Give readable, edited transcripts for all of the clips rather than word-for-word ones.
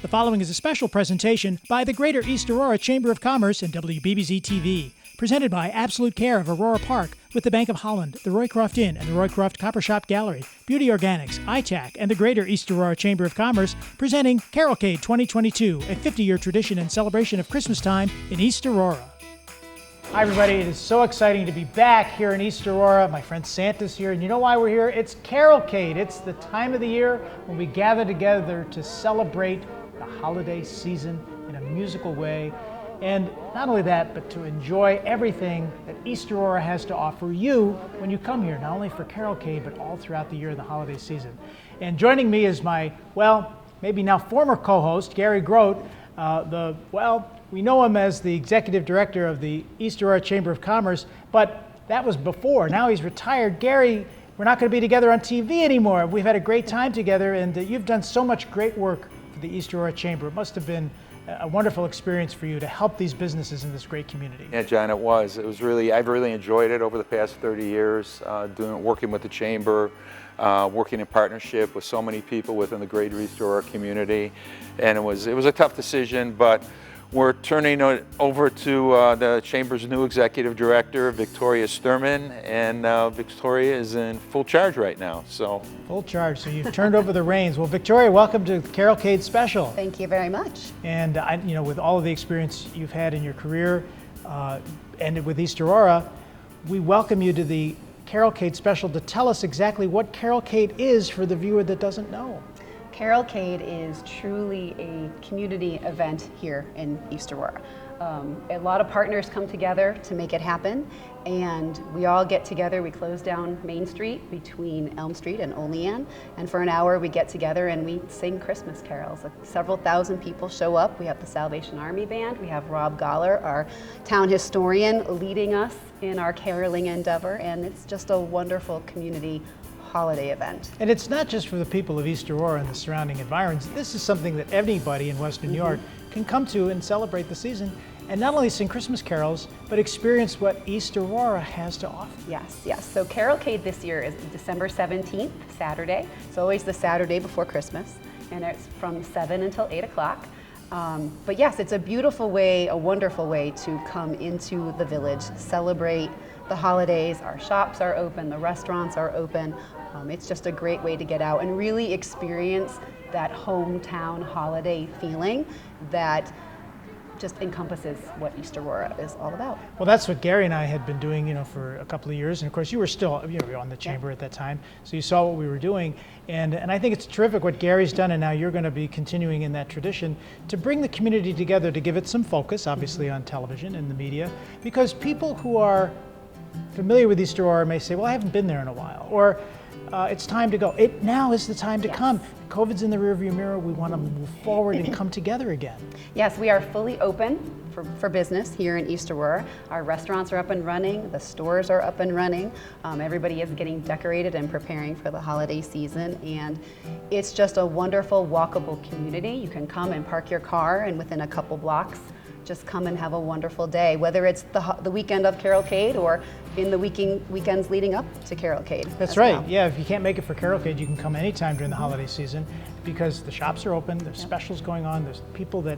The following is a special presentation by the Greater East Aurora Chamber of Commerce and WBBZ-TV, presented by Absolute Care of Aurora Park with the Bank of Holland, the Roycroft Inn and the Roycroft Copper Shop Gallery, Beauty Organics, iTech, and the Greater East Aurora Chamber of Commerce, presenting Carolcade 2022, a 50-year tradition and celebration of Christmastime in East Aurora. Hi everybody, it is so exciting to be back here in East Aurora. My friend Santa's here, and you know why we're here? It's Carolcade. It's the time of the year when we gather together to celebrate the holiday season in a musical way. And not only that, but to enjoy everything that East Aurora has to offer you when you come here, not only for Carolcade, but all throughout the year in the holiday season. And joining me is my, well, maybe now former co-host, Gary Grote. We know him as the executive director of the East Aurora Chamber of Commerce, but that was before. Now he's retired. Gary, we're not going to be together on TV anymore. We've had a great time together, and you've done so much great work for the East Aurora Chamber. It must have been a wonderful experience for you to help these businesses in this great community. Yeah, John, it was. I've really enjoyed it over the past 30 years, working with the Chamber, working in partnership with so many people within the Greater East Aurora community. And it was a tough decision, but we're turning it over to the Chamber's new executive director, Victoria Sturman, and Victoria is in full charge right now. So full charge. So you've turned over the reins. Well, Victoria, welcome to Carolcade Special. Thank you very much. And with all of the experience you've had in your career and with East Aurora, we welcome you to the Carolcade Special to tell us exactly what Carolcade is for the viewer that doesn't know. Carolcade is truly a community event here in East Aurora. A lot of partners come together to make it happen, and we all get together. We close down Main Street between Elm Street and Olean, and for an hour we get together and we sing Christmas carols. Several thousand people show up. We have the Salvation Army Band. We have Rob Goller, our town historian, leading us in our caroling endeavor, and it's just a wonderful community holiday event. And it's not just for the people of East Aurora and the surrounding environs. This is something that anybody in Western New York can come to and celebrate the season, and not only sing Christmas carols, but experience what East Aurora has to offer. Yes, yes. So Carolcade this year is December 17th, Saturday. It's always the Saturday before Christmas, and it's from 7 until 8 o'clock. But yes, it's a beautiful way, a wonderful way to come into the village, celebrate the holidays. Our shops are open, the restaurants are open. It's just a great way to get out and really experience that hometown holiday feeling that just encompasses what East Aurora is all about. Well, that's what Gary and I had been doing, for a couple of years. And of course, you were still, you were on the Chamber at that time, so you saw what we were doing. And I think it's terrific what Gary's done, and now you're going to be continuing in that tradition to bring the community together, to give it some focus, obviously on television and the media, because people who are familiar with East Aurora may say, well, I haven't been there in a while, or it's time to go. Now is the time to come. COVID's in the rearview mirror. We want to move forward and come together again. Yes, we are fully open for business here in East Aurora. Our restaurants are up and running. The stores are up and running. Everybody is getting decorated and preparing for the holiday season. And it's just a wonderful, walkable community. You can come and park your car, and within a couple blocks, just come and have a wonderful day, whether it's the weekend of Carolcade or in the weekends leading up to Carolcade. That's right. Well. Yeah, if you can't make it for Carolcade, you can come anytime during the holiday season because the shops are open, there's specials going on, there's people that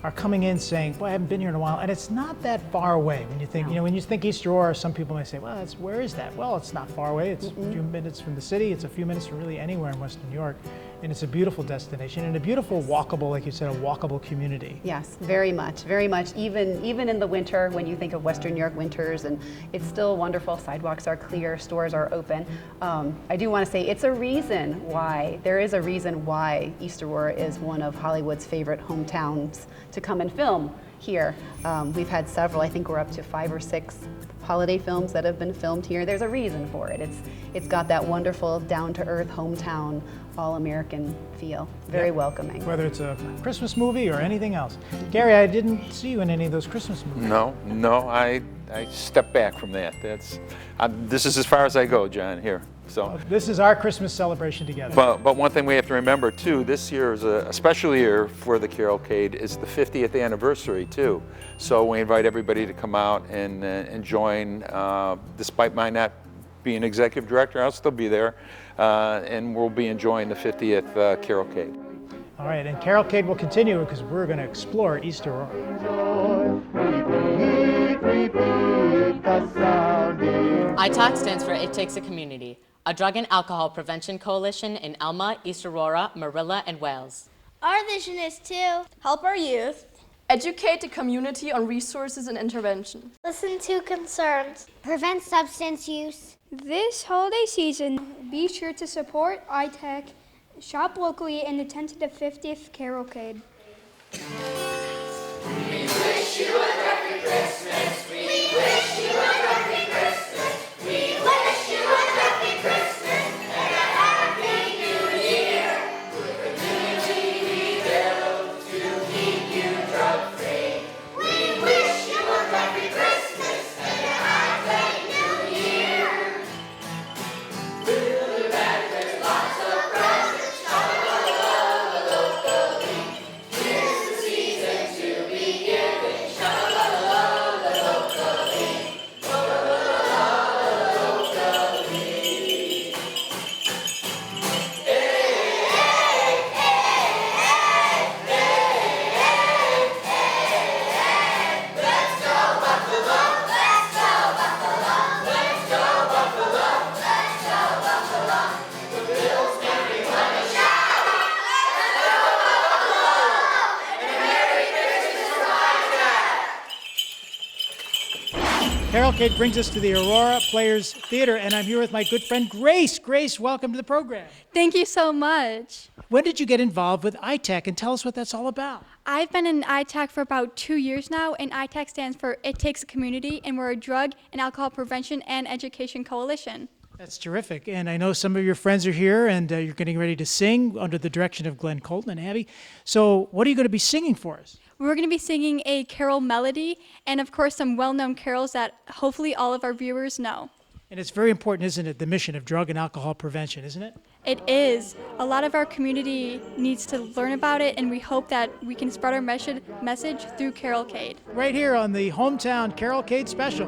are coming in saying, boy, I haven't been here in a while, and it's not that far away. When you think, when you think East Aurora, some people may say, well, where is that? Well, it's not far away. It's a few minutes from the city. It's a few minutes from really anywhere in Western New York. And it's a beautiful destination and a beautiful walkable, like you said, a walkable community. Yes, very much, very much. Even in the winter, when you think of Western New York winters, and it's still wonderful. Sidewalks are clear, stores are open. I do want to say there is a reason why East Aurora is one of Hollywood's favorite hometowns to come and film here. We've had several, I think we're up to 5 or 6 holiday films that have been filmed here. There's a reason for it. It's got that wonderful down-to-earth hometown, all-American feel. Very welcoming. Whether it's a Christmas movie or anything else. Gary, I didn't see you in any of those Christmas movies. No, I stepped back from that. This is as far as I go, John, here. So this is our Christmas celebration together. But one thing we have to remember too, this year is a special year for the Carolcade. It's the 50th anniversary too. So we invite everybody to come out and join. Despite my not being executive director, I'll still be there, and we'll be enjoying the 50th Carolcade. All right, and Carolcade will continue because we're going to explore East Aurora. iTech stands for It Takes a Community, a drug and alcohol prevention coalition in Alma, East Aurora, Marilla, and Wales. Our vision is to help our youth, educate the community on resources and intervention, listen to concerns, prevent substance use. This holiday season, be sure to support iTech, shop locally, and attend to the 50th Carolcade. We wish you a happy Christmas. We wish you a happy Christmas. We wish you a happy Christmas and a happy New Year. The community we build to keep you drug free. We wish you a happy Christmas and a happy New Year. Fill your bag with lots of presents. Sha-la-la-la-la locally. Here's the season to be giving. Sha-la-la-la-la locally. La-la-la-la-la locally. Let's go Buffalo. Let's go Buffalo. Let's go Buffalo. Let's go Buffalo. The Bills make me wanna shout. Let's go Buffalo. And a Merry Christmas from iTech. Carolcade brings us to the Aurora Players Theater, and I'm here with my good friend Grace. Grace, welcome to the program. Thank you so much. When did you get involved with iTech, and tell us what that's all about? I've been in iTech for about 2 years now, and iTech stands for It Takes a Community, and we're a drug and alcohol prevention and education coalition. That's terrific, and I know some of your friends are here, and you're getting ready to sing under the direction of Glenn Colton and Abby. So what are you going to be singing for us? We're going to be singing a carol melody, and of course some well-known carols that hopefully all of our viewers know. And it's very important, isn't it, the mission of drug and alcohol prevention, isn't it? It is. A lot of our community needs to learn about it, and we hope that we can spread our message through Carolcade. Right here on the hometown Carolcade special.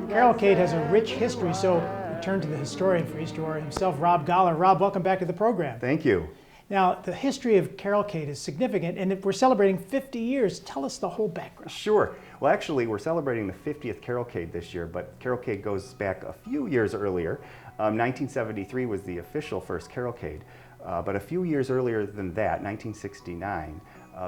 Carolcade has a rich history, so we turn to the historian for East Aurora himself, Rob Goller. Rob, welcome back to the program. Thank you. Now, the history of Carolcade is significant, and if we're celebrating 50 years, tell us the whole background. Sure. Well, actually, we're celebrating the 50th Carolcade this year, but Carolcade goes back a few years earlier. 1973 was the official first Carolcade, but a few years earlier than that, 1969,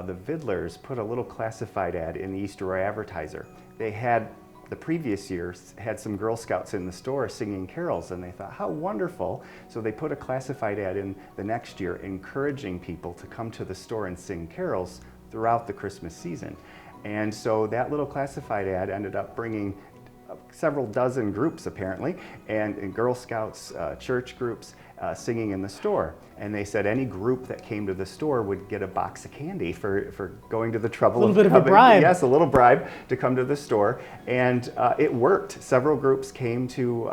the Vidlers put a little classified ad in the East Aurora Advertiser. They had the previous year had some Girl Scouts in the store singing carols, and they thought, how wonderful. So they put a classified ad in the next year encouraging people to come to the store and sing carols throughout the Christmas season. And so that little classified ad ended up bringing several dozen groups apparently, and Girl Scouts, church groups, singing in the store. And they said any group that came to the store would get a box of candy for going to the trouble of a little bit of a bribe. Yes, a little bribe to come to the store. And it worked. Several groups came to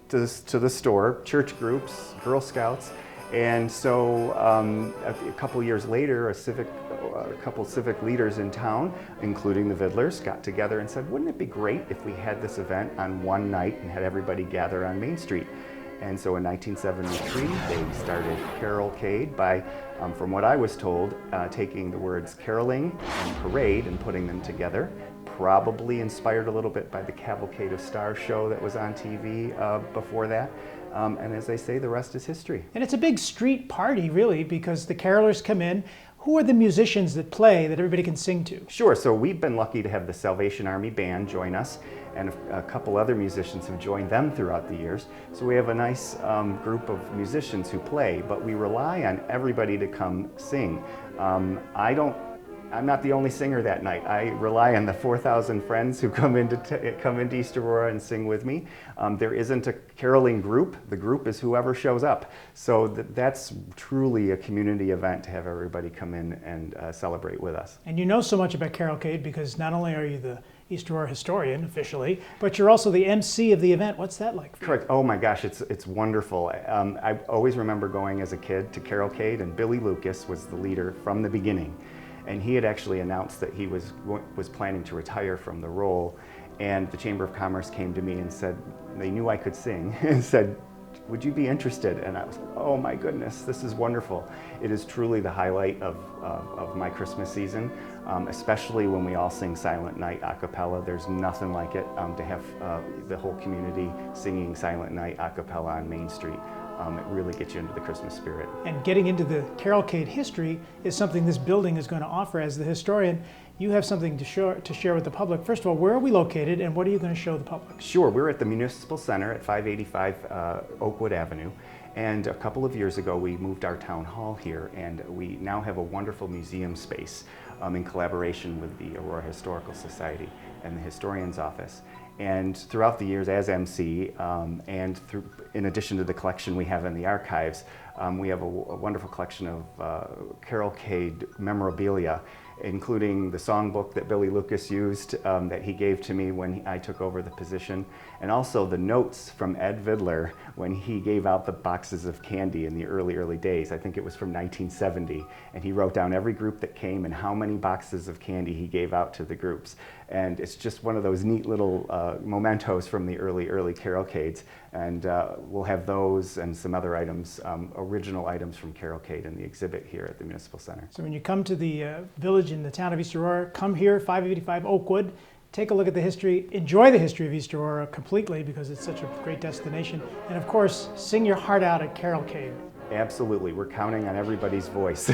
the store, church groups, Girl Scouts. And so a couple years later, a couple civic leaders in town, including the Vidlers, got together and said, wouldn't it be great if we had this event on one night and had everybody gather on Main Street? And so in 1973, they started Carolcade by, from what I was told, taking the words caroling and parade and putting them together. Probably inspired a little bit by the Cavalcade of Stars show that was on TV before that. And as they say, the rest is history. And it's a big street party, really, because the carolers come in. Who are the musicians that play that everybody can sing to? Sure, so we've been lucky to have the Salvation Army Band join us, and a couple other musicians have joined them throughout the years. So we have a nice group of musicians who play, but we rely on everybody to come sing. I'm not the only singer that night. I rely on the 4,000 friends who come into East Aurora and sing with me. There isn't a caroling group. The group is whoever shows up. So that's truly a community event to have everybody come in and celebrate with us. And you know so much about Carolcade because not only are you the East Aurora historian officially, but you're also the MC of the event. What's that like for you? Correct. Oh my gosh, it's wonderful. I always remember going as a kid to Carolcade, and Billy Lucas was the leader from the beginning. And he had actually announced that he was planning to retire from the role. And the Chamber of Commerce came to me and said, they knew I could sing, and said, would you be interested? And I was like, oh my goodness, this is wonderful. It is truly the highlight of my Christmas season, especially when we all sing Silent Night a cappella. There's nothing like it to have the whole community singing Silent Night a cappella on Main Street. It really gets you into the Christmas spirit. And getting into the Carolcade history is something this building is going to offer. As the historian, you have something to share with the public. First of all, where are we located and what are you going to show the public? Sure, we're at the Municipal Center at 585 Oakwood Avenue. And a couple of years ago, we moved our town hall here, and we now have a wonderful museum space in collaboration with the Aurora Historical Society and the Historian's Office. And throughout the years as MC, in addition to the collection we have in the archives, we have a wonderful collection of Carolcade memorabilia, including the songbook that Billy Lucas used that he gave to me when I took over the position, and also the notes from Ed Vidler when he gave out the boxes of candy in the early days. I think it was from 1970, and he wrote down every group that came and how many boxes of candy he gave out to the groups. And it's just one of those neat little mementos from the early Carolcades, and we'll have those and some other items, original items from Carolcade in the exhibit here at the Municipal Center. So when you come to the village in the town of East Aurora, come here, 585 Oakwood, take a look at the history, enjoy the history of East Aurora completely because it's such a great destination, and of course, sing your heart out at Carolcade. Absolutely, we're counting on everybody's voice.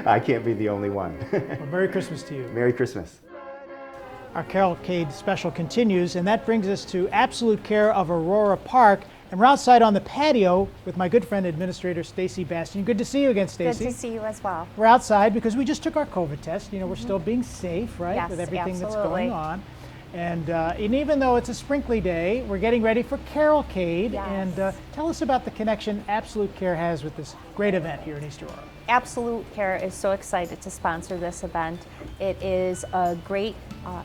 I can't be the only one. Well, Merry Christmas to you. Merry Christmas. Our Carolcade special continues, and that brings us to Absolute Care of Aurora Park. And we're outside on the patio with my good friend, Administrator Stacy Bastian. Good to see you again, Stacy. Good to see you as well. We're outside because we just took our COVID test. You know, we're still being safe, right? Yes, with everything absolutely. that's going on. And even though it's a sprinkly day, we're getting ready for Carolcade. Yes. And tell us about the connection Absolute Care has with this great event here in East Aurora. Absolute Care is so excited to sponsor this event. It is a great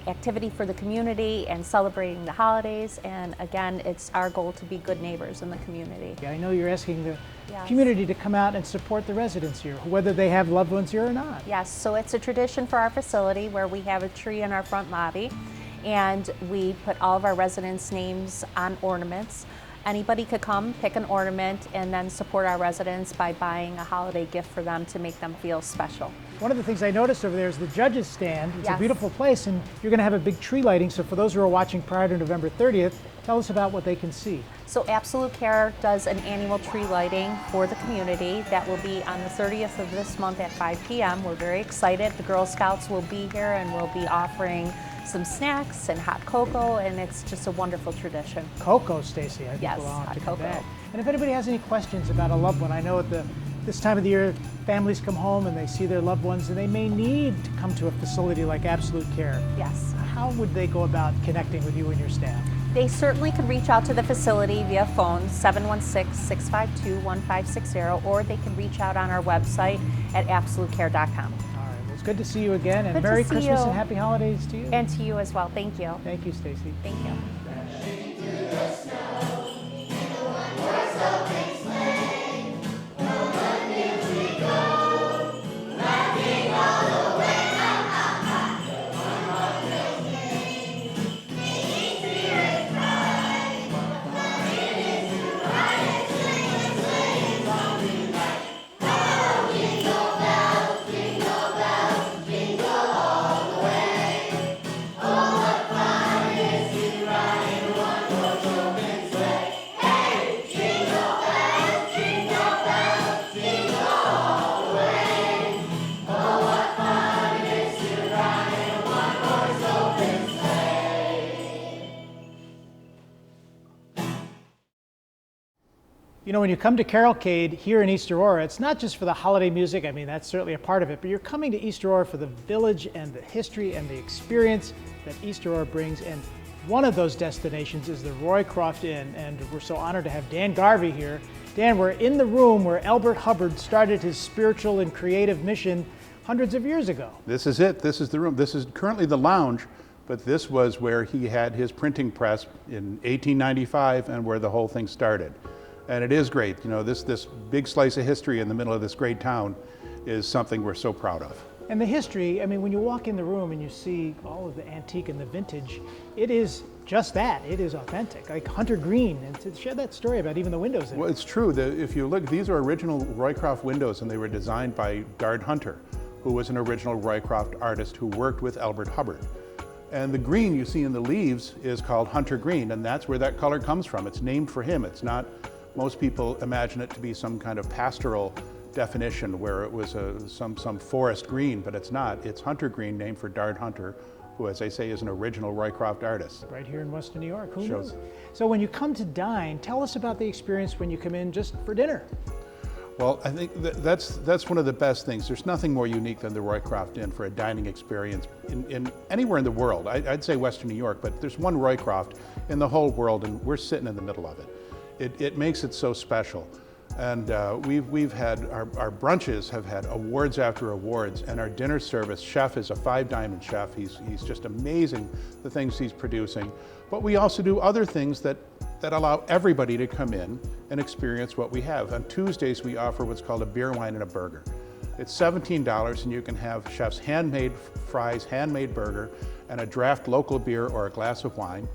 activity for the community and celebrating the holidays, and again, it's our goal to be good neighbors in the community. Yeah, I know you're asking the Yes. community to come out and support the residents here, whether they have loved ones here or not. Yes, so it's a tradition for our facility where we have a tree in our front lobby, and we put all of our residents' names on ornaments. Anybody could come, pick an ornament, and then support our residents by buying a holiday gift for them to make them feel special. One of the things I noticed over there is the judges' stand. It's Yes. a beautiful place, and you're going to have a big tree lighting. So for those who are watching prior to November 30th, tell us about what they can see. So Absolute Care does an annual tree lighting for the community that will be on the 30th of this month at 5 p.m. We're very excited. The Girl Scouts will be here and we'll be offering some snacks and hot cocoa, and it's just a wonderful tradition. Cocoa, Stacy. I think Yes, we'll all have hot to come cocoa. back. And if anybody has any questions about a loved one, I know at this time of the year, families come home and they see their loved ones, and they may need to come to a facility like Absolute Care. Yes. How would they go about connecting with you and your staff? They certainly can reach out to the facility via phone 716-652-1560, or they can reach out on our website at absolutecare.com. All right. Well, it's good to see you again, and Good to Merry see Christmas you. and Happy Holidays to you. And to you as well. Thank you. Thank you, Stacy. Thank you. You know, when you come to Carolcade here in East Aurora, it's not just for the holiday music. I mean, that's certainly a part of it, but you're coming to East Aurora for the village and the history and the experience that East Aurora brings. And one of those destinations is the Roycroft Inn, and we're so honored to have Dan Garvey here. Dan, we're in the room where Albert Hubbard started his spiritual and creative mission hundreds of years ago. This is it. This is the room. This is currently the lounge, but this was where he had his printing press in 1895 and where the whole thing started. And it is great. You know, this big slice of history in the middle of this great town is something we're so proud of. And the history, I mean, when you walk in the room and you see all of the antique and the vintage, it is just that. It is authentic, like Hunter Green. And to share that story about even the windows. Well, it's true. If you look, these are original Roycroft windows, and they were designed by Dard Hunter, who was an original Roycroft artist who worked with Elbert Hubbard. And the green you see in the leaves is called Hunter Green, and that's where that color comes from. It's named for him. It's not, most people imagine it to be some kind of pastoral definition where it was some forest green, but it's not. It's Hunter Green, named for Dard Hunter, who, as I say, is an original Roycroft artist. Right here in Western New York, who knows? So when you come to dine, tell us about the experience when you come in just for dinner. Well, I think that's one of the best things. There's nothing more unique than the Roycroft Inn for a dining experience in anywhere in the world. I'd say Western New York, but there's one Roycroft in the whole world, and we're sitting in the middle of it. It makes it so special. And we've had, our brunches have had awards after awards, and our dinner service chef is a 5-diamond chef. He's just amazing, the things he's producing. But we also do other things that allow everybody to come in and experience what we have. On Tuesdays, we offer what's called a beer, wine, and a burger. It's $17, and you can have chef's handmade fries, handmade burger, and a draft local beer or a glass of wine.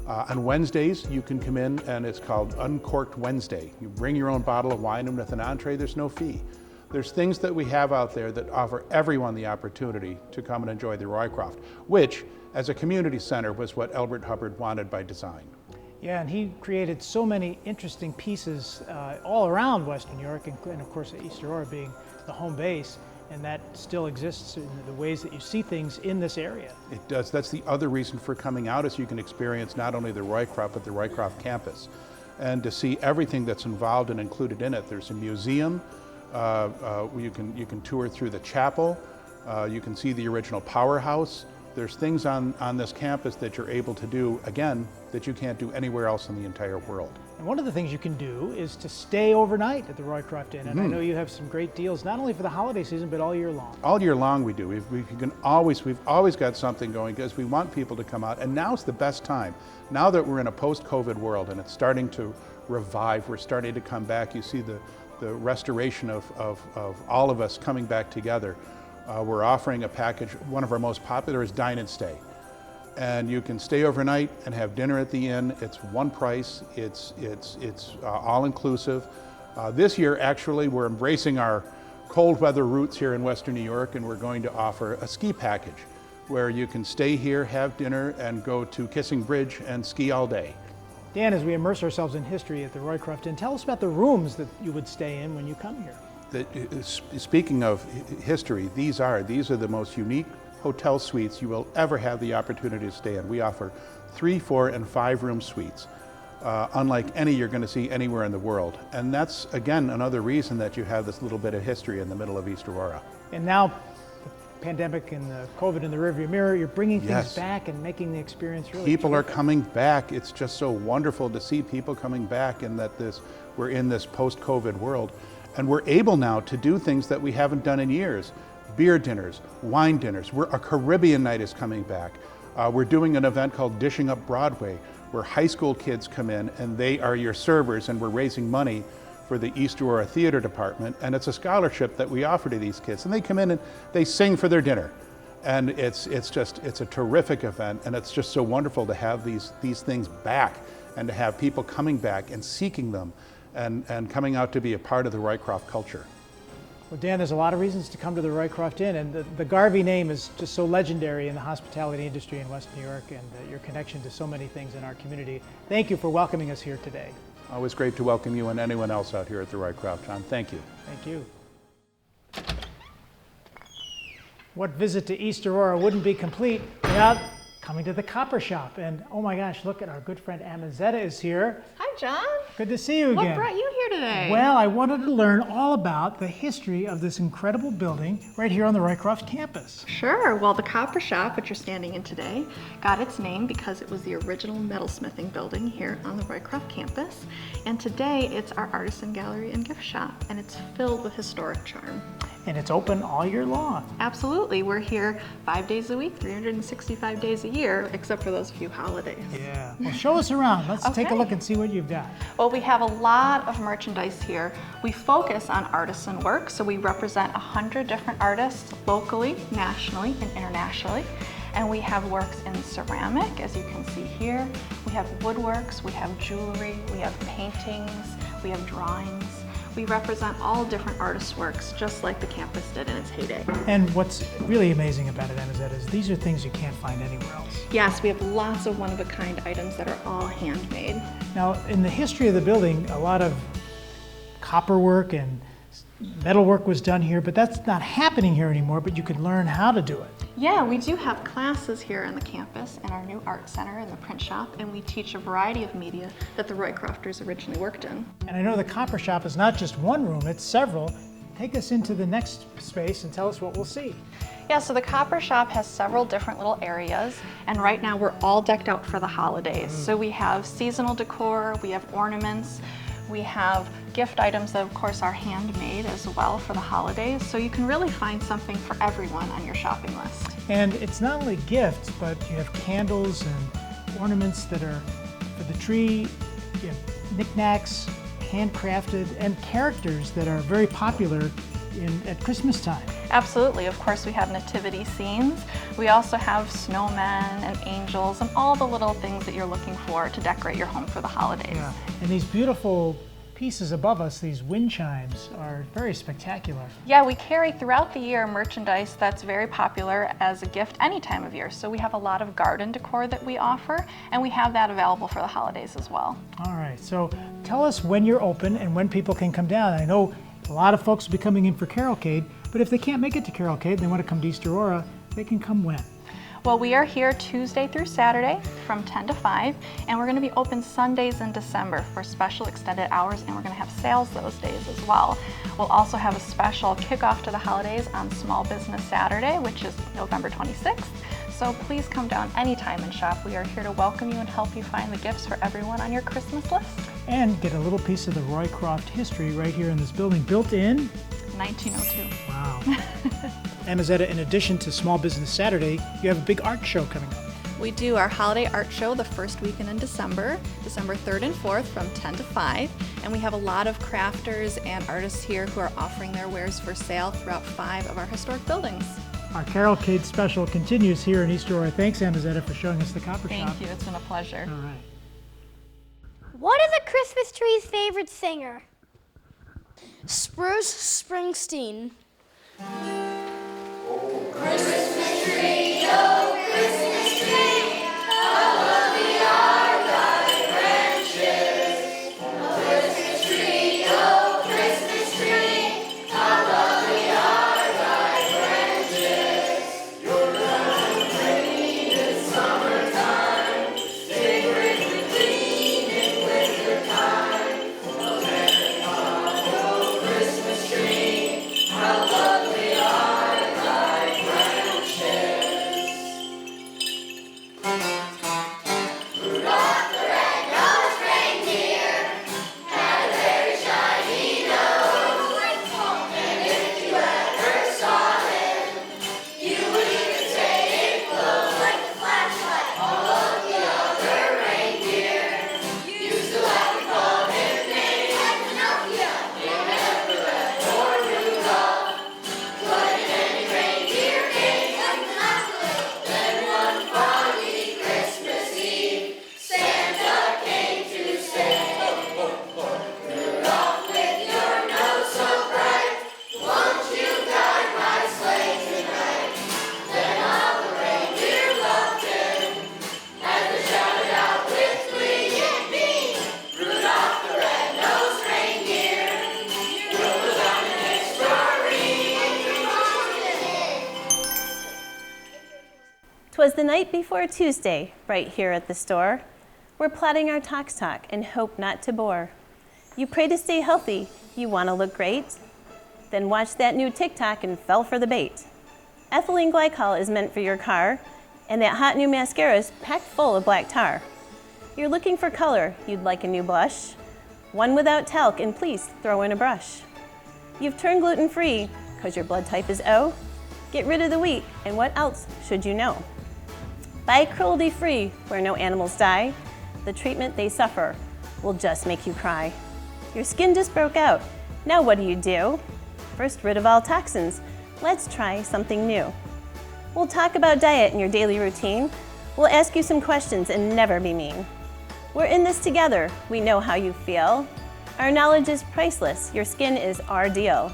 On Wednesdays, you can come in, and it's called Uncorked Wednesday. You bring your own bottle of wine, and with an entree, there's no fee. There's things that we have out there that offer everyone the opportunity to come and enjoy the Roycroft, which, as a community center, was what Elbert Hubbard wanted by design. Yeah, and he created so many interesting pieces all around Western New York, and of course East Aurora being the home base, and that still exists in the ways that you see things in this area. It does. That's the other reason for coming out, is you can experience not only the Roycroft, but the Roycroft campus, and to see everything that's involved and included in it. There's a museum. You can tour through the chapel. You can see the original powerhouse. There's things on this campus that you're able to do, again, that you can't do anywhere else in the entire world. And one of the things you can do is to stay overnight at the Roycroft Inn. And I know you have some great deals, not only for the holiday season, but all year long. All year long we do. We've always got something going, because we want people to come out. And now's the best time. Now that we're in a post-COVID world and it's starting to revive, we're starting to come back. You see the restoration of all of us coming back together. We're offering a package. One of our most popular is Dine and Stay. And you can stay overnight and have dinner at the inn. It's one price. It's all-inclusive. This year, actually, we're embracing our cold weather roots here in Western New York, and we're going to offer a ski package where you can stay here, have dinner, and go to Kissing Bridge and ski all day. Dan, as we immerse ourselves in history at the Roycroft Inn, tell us about the rooms that you would stay in when you come here. Speaking of history, these are the most unique hotel suites you will ever have the opportunity to stay in. We offer 3, 4, and 5-room suites, unlike any you're going to see anywhere in the world. And that's, again, another reason that you have this little bit of history in the middle of East Aurora. And now, the pandemic and the COVID in the rearview mirror, you're bringing things back and making the experience really People are coming back. It's just so wonderful to see people coming back, and that we're in this post-COVID world. And we're able now to do things that we haven't done in years. Beer dinners, wine dinners. A Caribbean night is coming back. We're doing an event called Dishing Up Broadway, where high school kids come in and they are your servers, and we're raising money for the East Aurora Theater Department. And it's a scholarship that we offer to these kids. And they come in and they sing for their dinner. And it's a terrific event, and it's just so wonderful to have these things back, and to have people coming back and seeking them, and coming out to be a part of the Roycroft culture. Well, Dan, there's a lot of reasons to come to the Roycroft Inn, and the Garvey name is just so legendary in the hospitality industry in West New York, and your connection to so many things in our community. Thank you for welcoming us here today. Always great to welcome you and anyone else out here at the Roycroft, John. Thank you. Thank you. What visit to East Aurora wouldn't be complete without coming to the Copper Shop. And oh my gosh, look at our good friend Amazetta is here. Hi, John. Good to see you again. What brought you here today? Well, I wanted to learn all about the history of this incredible building right here on the Roycroft campus. Sure. Well, the Copper Shop, which you're standing in today, got its name because it was the original metalsmithing building here on the Roycroft campus. And today it's our artisan gallery and gift shop, and it's filled with historic charm. And it's open all year long. Absolutely. We're here 5 days a week, 365 days a year, except for those few holidays. Yeah. Well, show us around. Let's take a look and see what you've we've got? Well, we have a lot of merchandise here. We focus on artisan work, so we represent 100 different artists locally, nationally, and internationally. And we have works in ceramic, as you can see here. We have woodworks, we have jewelry, we have paintings, we have drawings. We represent all different artists' works, just like the campus did in its heyday. And what's really amazing about it, Anazette, is these are things you can't find anywhere else. Yes, we have lots of one-of-a-kind items that are all handmade. Now, in the history of the building, a lot of copper work and metal work was done here, but that's not happening here anymore, but you could learn how to do it. Yeah, we do have classes here on the campus in our new art center in the print shop, and we teach a variety of media that the Roycrofters originally worked in. And I know the copper shop is not just one room, it's several. Take us into the next space and tell us what we'll see. Yeah, so the copper shop has several different little areas, and right now we're all decked out for the holidays. So we have seasonal decor, we have ornaments, we have gift items that of course are handmade as well for the holidays, so you can really find something for everyone on your shopping list. And it's not only gifts, but you have candles and ornaments that are for the tree, you have knickknacks, handcrafted, and characters that are very popular at Christmas time. Absolutely, of course we have nativity scenes. We also have snowmen and angels and all the little things that you're looking for to decorate your home for the holidays. Yeah. And these beautiful pieces above us, these wind chimes, are very spectacular. Yeah, we carry throughout the year merchandise that's very popular as a gift any time of year. So we have a lot of garden decor that we offer, and we have that available for the holidays as well. All right, so tell us when you're open and when people can come down. I know a lot of folks will be coming in for Carolcade, but if they can't make it to Carolcade, they want to come to East Aurora, they can come when? Well, we are here Tuesday through Saturday from 10 to 5, and we're going to be open Sundays in December for special extended hours, and we're going to have sales those days as well. We'll also have a special kickoff to the holidays on Small Business Saturday, which is November 26th. So please come down anytime and shop. We are here to welcome you and help you find the gifts for everyone on your Christmas list. And get a little piece of the Roycroft history right here in this building, built in 1902. Wow. Anazette, in addition to Small Business Saturday, you have a big art show coming up. We do our holiday art show the first weekend in December, December 3rd and 4th from 10 to 5. And we have a lot of crafters and artists here who are offering their wares for sale throughout 5 of our historic buildings. Our Carolcade special continues here in East Aurora. Thanks, Anazette, for showing us the copper shop. Thank you. It's been a pleasure. All right. What is a Christmas tree's favorite singer? Spruce Springsteen. Christmas tree, oh Christmas tree, how lovely are thy branches. Oh Christmas tree, oh Christmas tree, how lovely are thy branches. Your love green in summertime, sacred green in wintertime. Oh Mary, oh Christmas tree, how lovely are thy branches. Rudolph the red-nosed reindeer had a very shiny nose, and if you ever saw him, you would even say it glows like a flashlight. All of the other reindeer used to laugh and call him names like Pinocchio, remember that poor Rudolph. But in any reindeer game like Monopoly, then one foggy Christmas Eve, Santa came to say, Rudolph, with your nose so bright, won't you guide my sleigh tonight? Then all the reindeer loved him, as they shouted out with glee, yippee! Rudolph the red-nosed reindeer, you was on an extra ring. 'Twas the night before Tuesday, right here at the store. We're plotting our talk and hope not to bore. You pray to stay healthy, you want to look great, then watch that new TikTok and fell for the bait. Ethylene glycol is meant for your car, and that hot new mascara is packed full of black tar. You're looking for color, you'd like a new blush, one without talc, and please throw in a brush. You've turned gluten-free, cause your blood type is O. Get rid of the wheat, and what else should you know? Buy cruelty-free, where no animals die. The treatment they suffer will just make you cry. Your skin just broke out. Now what do? First, rid of all toxins. Let's try something new. We'll talk about diet and your daily routine. We'll ask you some questions and never be mean. We're in this together. We know how you feel. Our knowledge is priceless. Your skin is our deal.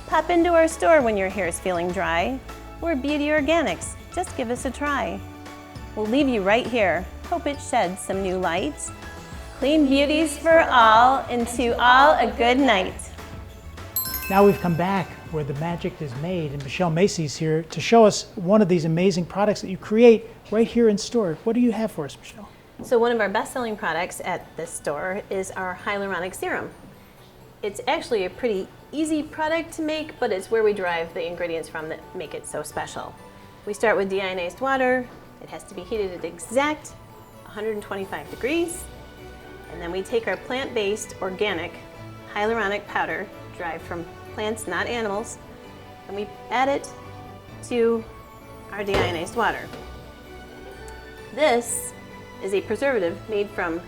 Pop into our store when your hair is feeling dry. We're Beauty Organics. Just give us a try. We'll leave you right here. Hope it sheds some new light. Clean beauties for all, and to all a good night. Now we've come back where the magic is made, and Michelle Macy's here to show us one of these amazing products that you create right here in store. What do you have for us, Michelle? So one of our best-selling products at this store is our hyaluronic serum. It's actually a pretty easy product to make, but it's where we derive the ingredients from that make it so special. We start with deionized water. It has to be heated at exact 125 degrees. And then we take our plant-based organic hyaluronic powder derived from plants, not animals, and we add it to our deionized water. This is a preservative made from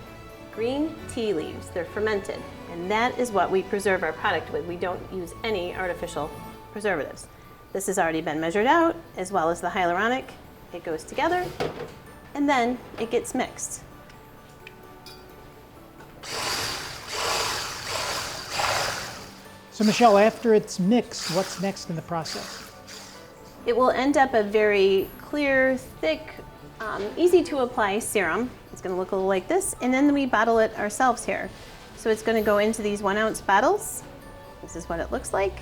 green tea leaves. They're fermented, and that is what we preserve our product with. We don't use any artificial preservatives. This has already been measured out, as well as the hyaluronic. It goes together, and then it gets mixed. So Michelle, after it's mixed, what's next in the process? It will end up a very clear, thick, easy to apply serum. It's going to look a little like this, and then we bottle it ourselves here. So it's going to go into these 1 ounce bottles. This is what it looks like.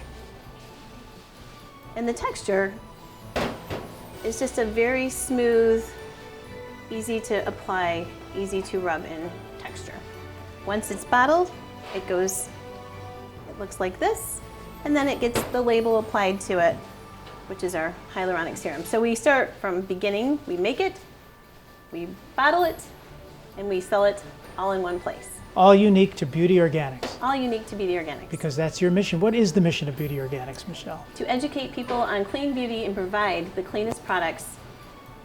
And the texture is just a very smooth, easy to apply, easy to rub in texture. Once it's bottled, it looks like this, and then it gets the label applied to it, which is our hyaluronic serum. So we start from beginning, we make it, we bottle it, and we sell it all in one place. All unique to Beauty Organics. All unique to Beauty Organics. Because that's your mission. What is the mission of Beauty Organics, Michelle? To educate people on clean beauty and provide the cleanest products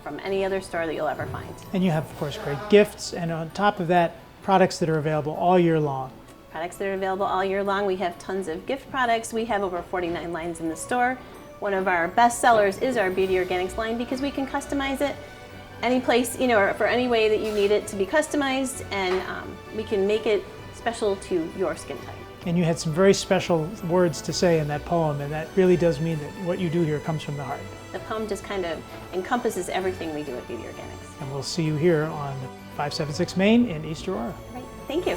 from any other store that you'll ever find. And you have, of course, great gifts, and on top of that, products that are available all year long. Products that are available all year long. We have tons of gift products. We have over 49 lines in the store. One of our best sellers is our Beauty Organics line because we can customize it any place, or for any way that you need it to be customized, and we can make it special to your skin type. And you had some very special words to say in that poem, and that really does mean that what you do here comes from the heart. The poem just kind of encompasses everything we do at Beauty Organics. And we'll see you here on 576 Main in East Aurora. All right, thank you.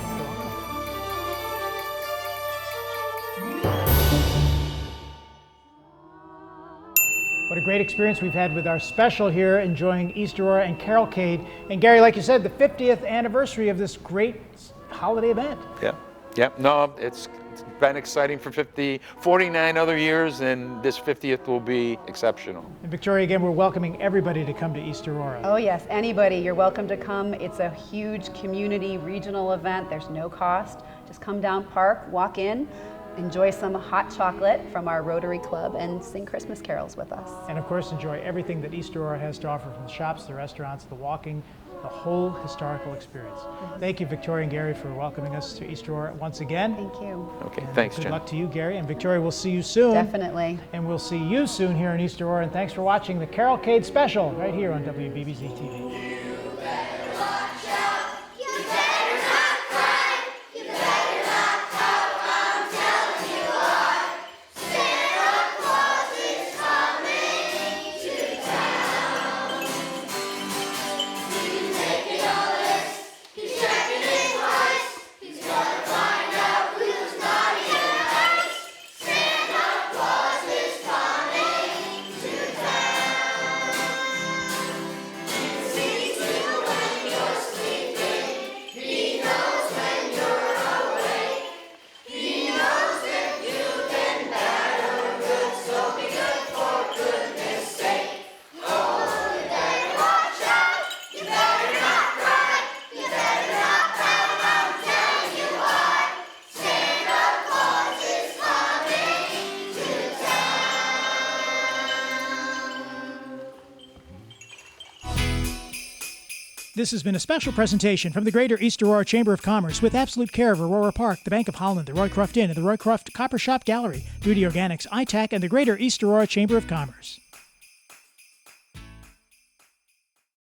What a great experience we've had with our special here, enjoying East Aurora and Carolcade. And Gary, like you said, the 50th anniversary of this great holiday event. Yeah. No, it's been exciting for 49 other years, and this 50th will be exceptional. And Victoria, again, we're welcoming everybody to come to East Aurora. Oh yes, anybody, you're welcome to come. It's a huge community regional event. There's no cost. Just come down, park, walk in, enjoy some hot chocolate from our Rotary Club, and sing Christmas carols with us. And of course, enjoy everything that East Aurora has to offer, from the shops, the restaurants, the walking, the whole historical experience. Thank you, Victoria and Gary, for welcoming us to East Aurora once again. Thank you. Okay, thanks, Good Jen. luck to you, Gary. And Victoria, we'll see you soon. Definitely. And we'll see you soon here in East Aurora. And thanks for watching the Carolcade special right here on WBBZ-TV. City This has been a special presentation from the Greater East Aurora Chamber of Commerce with absolute care of Aurora Park, the Bank of Holland, the Roycroft Inn, and the Roycroft Copper Shop Gallery, Beauty Organics, iTech, and the Greater East Aurora Chamber of Commerce.